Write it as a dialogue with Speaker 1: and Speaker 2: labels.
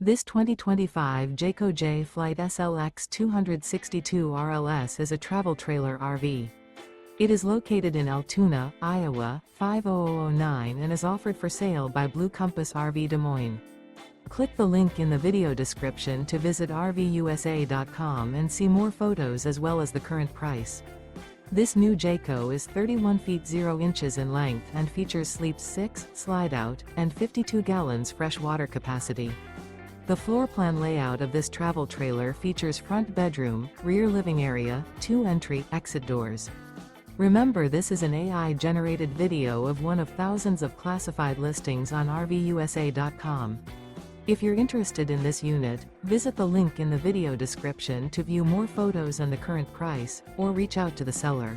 Speaker 1: This 2025 Jayco Jay Flight SLX 262 RLS is a travel trailer RV. It is located in Altoona, Iowa, 50009 and is offered for sale by Blue Compass RV Des Moines. Click the link in the video description to visit RVUSA.com and see more photos as well as the current price. This new Jayco is 31 feet 0 inches in length and features sleeps 6, slide-out, and 52 gallons fresh water capacity. The floor plan layout of this travel trailer features front bedroom, rear living area, 2 entry/exit doors. Remember, this is an AI-generated video of one of thousands of classified listings on RVUSA.com. If you're interested in this unit, visit the link in the video description to view more photos and the current price, or reach out to the seller.